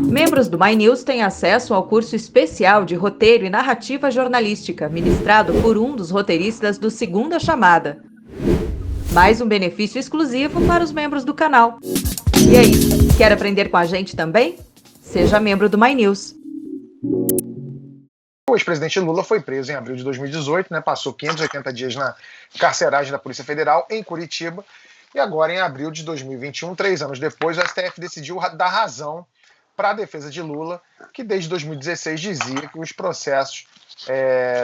Membros do My News têm acesso ao curso especial de roteiro e narrativa jornalística, ministrado por um dos roteiristas do Segunda Chamada. Mais um benefício exclusivo para os membros do canal. E aí, quer aprender com a gente também? Seja membro do My News. O ex-presidente Lula foi preso em abril de 2018, passou 580 dias na carceragem da Polícia Federal, em Curitiba, e agora, em abril de 2021, 3 anos depois, o STF decidiu dar razão para a defesa de Lula, que desde 2016 dizia que os processos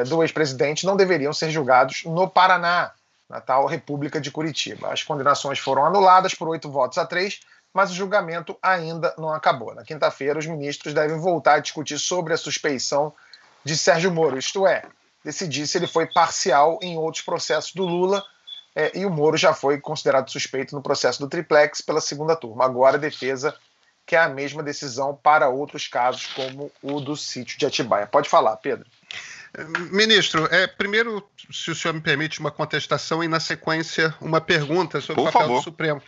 do ex-presidente não deveriam ser julgados no Paraná, na tal República de Curitiba. As condenações foram anuladas por 8-3, mas o julgamento ainda não acabou. Na quinta-feira, os ministros devem voltar a discutir sobre a suspeição de Sérgio Moro, isto é, decidir se ele foi parcial em outros processos do Lula, e o Moro já foi considerado suspeito no processo do Triplex pela segunda turma. Agora a defesa quer a mesma decisão para outros casos, como o do sítio de Atibaia. Pode falar, Pedro. Ministro, primeiro, se o senhor me permite, uma contestação e, na sequência, uma pergunta sobre o papel do Supremo.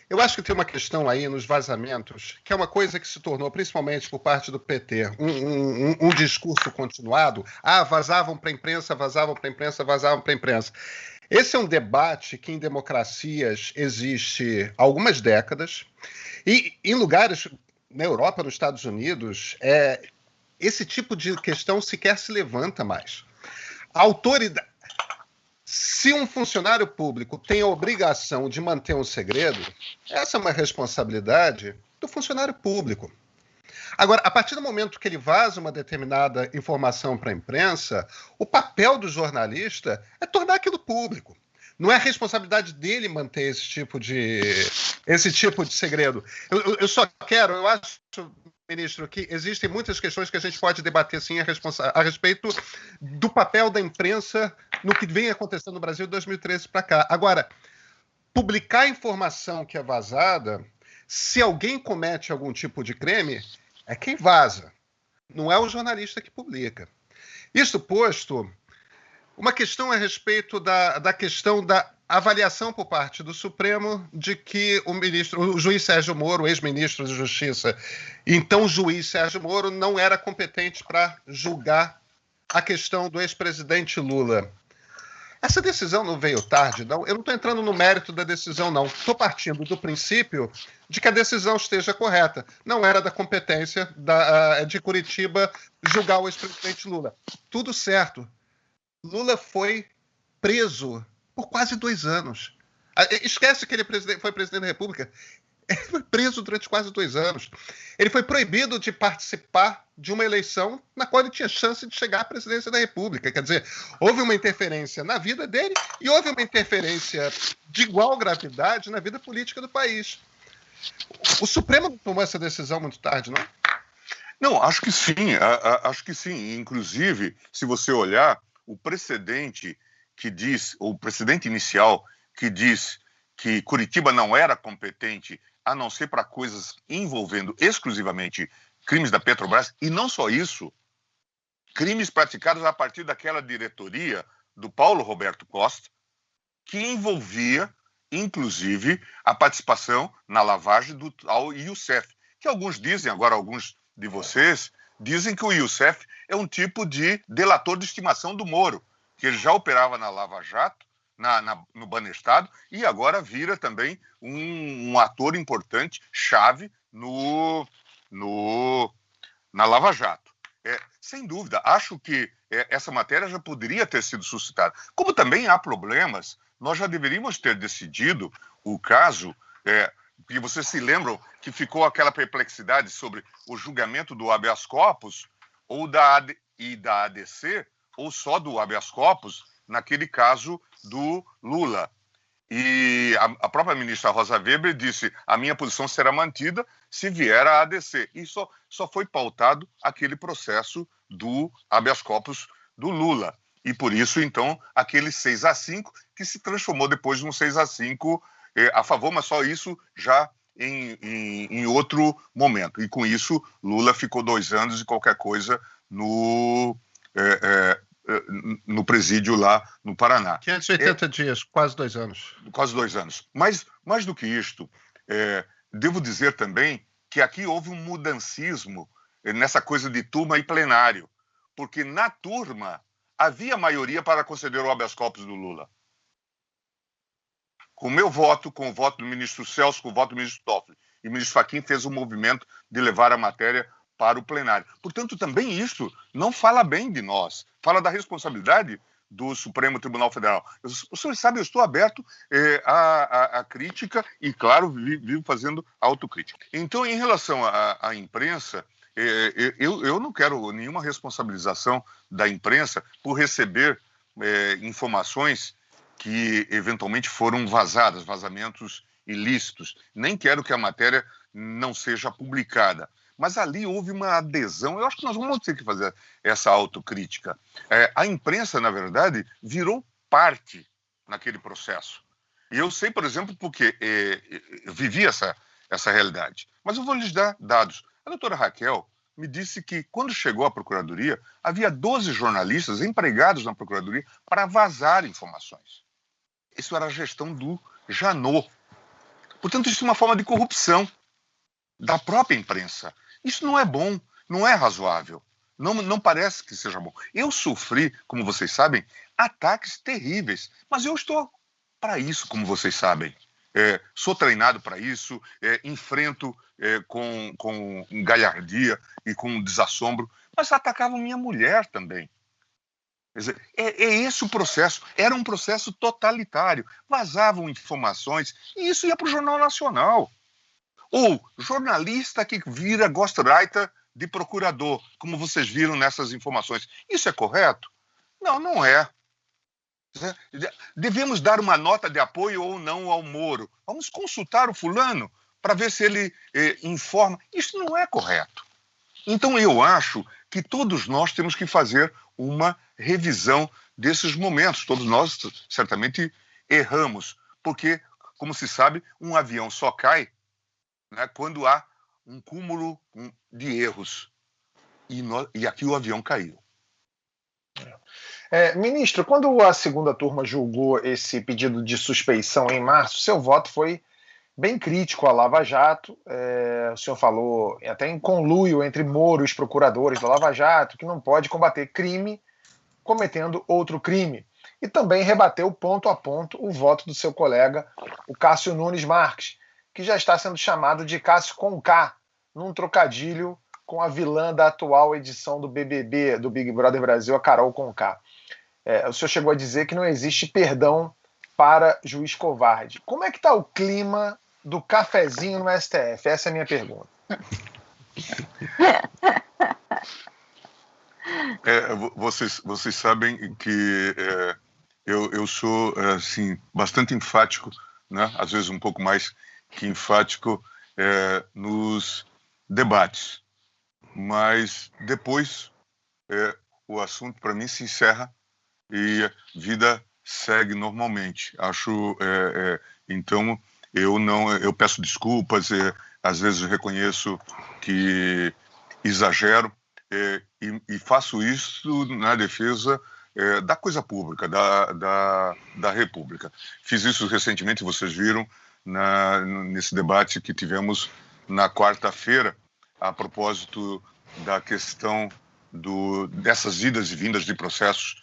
Eu acho que tem uma questão aí nos vazamentos, que é uma coisa que se tornou, principalmente por parte do PT, um discurso continuado. Vazavam para a imprensa, vazavam para a imprensa, vazavam para a imprensa. Esse é um debate que em democracias existe há algumas décadas, e em lugares, na Europa, nos Estados Unidos, esse tipo de questão sequer se levanta mais. A autoridade... Se um funcionário público tem a obrigação de manter um segredo, essa é uma responsabilidade do funcionário público. Agora, a partir do momento que ele vaza uma determinada informação para a imprensa, o papel do jornalista é tornar aquilo público. Não é a responsabilidade dele manter esse tipo de segredo. Eu só quero, eu acho, ministro, que existem muitas questões que a gente pode debater, sim, a respeito do papel da imprensa no que vem acontecendo no Brasil de 2013 para cá. Agora, publicar informação que é vazada, se alguém comete algum tipo de crime, é quem vaza, não é o jornalista que publica. Isso posto, uma questão a respeito da questão da avaliação por parte do Supremo de que o juiz Sérgio Moro, ex-ministro da Justiça, então juiz Sérgio Moro, não era competente para julgar a questão do ex-presidente Lula. Essa decisão não veio tarde, não? Eu não estou entrando no mérito da decisão, não. Estou partindo do princípio de que a decisão esteja correta. Não era da competência de Curitiba julgar o ex-presidente Lula. Tudo certo. Lula foi preso por quase 2 anos. Esquece que ele foi presidente da República. Ele foi preso durante quase 2 anos. Ele foi proibido de participar de uma eleição na qual ele tinha chance de chegar à presidência da República. Quer dizer, houve uma interferência na vida dele e houve uma interferência de igual gravidade na vida política do país. O Supremo não tomou essa decisão muito tarde, não? Não, acho que sim. Acho que sim. Inclusive, se você olhar, o precedente inicial que diz que Curitiba não era competente a não ser para coisas envolvendo exclusivamente crimes da Petrobras, e não só isso, crimes praticados a partir daquela diretoria do Paulo Roberto Costa, que envolvia, inclusive, a participação na lavagem do tal Youssef, que alguns dizem, agora alguns de vocês, dizem que o Youssef é um tipo de delator de estimação do Moro, que ele já operava na Lava Jato, no Banestado, e agora vira também um ator importante, chave, na Lava Jato. Sem dúvida, acho que essa matéria já poderia ter sido suscitada. Como também há problemas, nós já deveríamos ter decidido o caso, porque vocês se lembram que ficou aquela perplexidade sobre o julgamento do habeas corpus ou da ADC, ou só do habeas corpus, naquele caso do Lula. E a própria ministra Rosa Weber disse: a minha posição será mantida se vier a ADC. E só foi pautado aquele processo do habeas corpus do Lula. E por isso, então, aquele 6-5, que se transformou depois num 6-5 a favor, mas só isso já em outro momento. E com isso, Lula ficou 2 anos e qualquer coisa no presídio lá no Paraná. 580 dias, quase 2 anos. Quase 2 anos. Mas, mais do que isto, devo dizer também que aqui houve um mudancismo nessa coisa de turma e plenário, porque na turma havia maioria para conceder o habeas corpus do Lula. Com o meu voto, com o voto do ministro Celso, com o voto do ministro Toffoli, e o ministro Fachin fez o movimento de levar a matéria para o plenário. Portanto, também isso não fala bem de nós, fala da responsabilidade do Supremo Tribunal Federal. O senhor sabe, eu estou aberto à crítica e, claro, vivo fazendo autocrítica. Então, em relação à imprensa, eu não quero nenhuma responsabilização da imprensa por receber informações que eventualmente foram vazadas, vazamentos ilícitos. Nem quero que a matéria não seja publicada. Mas ali houve uma adesão. Eu acho que nós vamos ter que fazer essa autocrítica. A imprensa, na verdade, virou parte naquele processo. E eu sei, por exemplo, porque eu vivi essa realidade. Mas eu vou lhes dar dados. A doutora Raquel me disse que, quando chegou à Procuradoria, havia 12 jornalistas empregados na Procuradoria para vazar informações. Isso era a gestão do Janot. Portanto, isso é uma forma de corrupção da própria imprensa. Isso não é bom, não é razoável. Não parece que seja bom. Eu sofri, como vocês sabem, ataques terríveis. Mas eu estou para isso, como vocês sabem. Sou treinado para isso, enfrento com galhardia e com desassombro. Mas atacavam minha mulher também. Quer dizer, esse o processo. Era um processo totalitário. Vazavam informações e isso ia para o Jornal Nacional. Ou jornalista que vira ghostwriter de procurador, como vocês viram nessas informações. Isso é correto? Não, não é. Devemos dar uma nota de apoio ou não ao Moro. Vamos consultar o fulano para ver se ele informa. Isso não é correto. Então eu acho que todos nós temos que fazer uma revisão desses momentos. Todos nós certamente erramos, porque, como se sabe, um avião só cai, né, quando há um cúmulo de erros. E aqui o avião caiu. Ministro, quando a segunda turma julgou esse pedido de suspeição em março, seu voto foi bem crítico à Lava Jato. O senhor falou até em conluio entre Moro e os procuradores da Lava Jato, que não pode combater crime cometendo outro crime. E também rebateu ponto a ponto o voto do seu colega, o Cássio Nunes Marques, que já está sendo chamado de Cássio com K, num trocadilho com a vilã da atual edição do BBB, do Big Brother Brasil, a Carol Conká. O senhor chegou a dizer que não existe perdão para juiz covarde. Como é que está o clima do cafezinho no STF? Essa é a minha pergunta. Vocês sabem que eu sou assim, bastante enfático, né? Às vezes um pouco mais que enfático nos debates. Mas depois o assunto para mim se encerra e a vida segue normalmente. Acho, então eu peço desculpas, às vezes eu reconheço que exagero e faço isso na defesa da coisa pública, da República. Fiz isso recentemente, vocês viram, nesse debate que tivemos na quarta-feira, a propósito da questão dessas idas e vindas de processos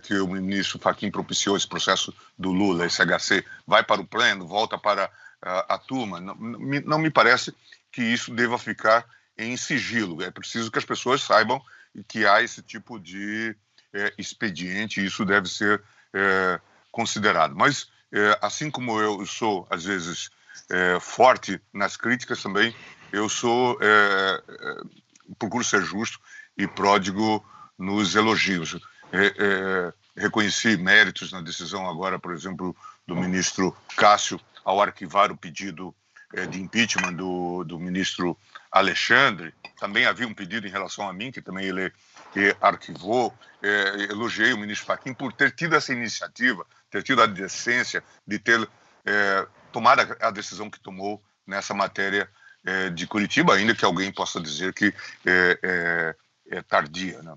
que o ministro Fachin propiciou, esse processo do Lula, esse HC, vai para o pleno, volta para a turma. Não me parece que isso deva ficar em sigilo. É preciso que as pessoas saibam que há esse tipo de expediente e isso deve ser considerado. Mas, assim como eu sou, às vezes, forte nas críticas também, eu procuro ser justo e pródigo nos elogios. Reconheci méritos na decisão agora, por exemplo, do ministro Cássio ao arquivar o pedido de impeachment do ministro Alexandre. Também havia um pedido em relação a mim, que também ele arquivou. Elogiei o ministro Fachin por ter tido essa iniciativa, ter tido a decência de ter tomado a decisão que tomou nessa matéria de Curitiba, ainda que alguém possa dizer que é tardia, né?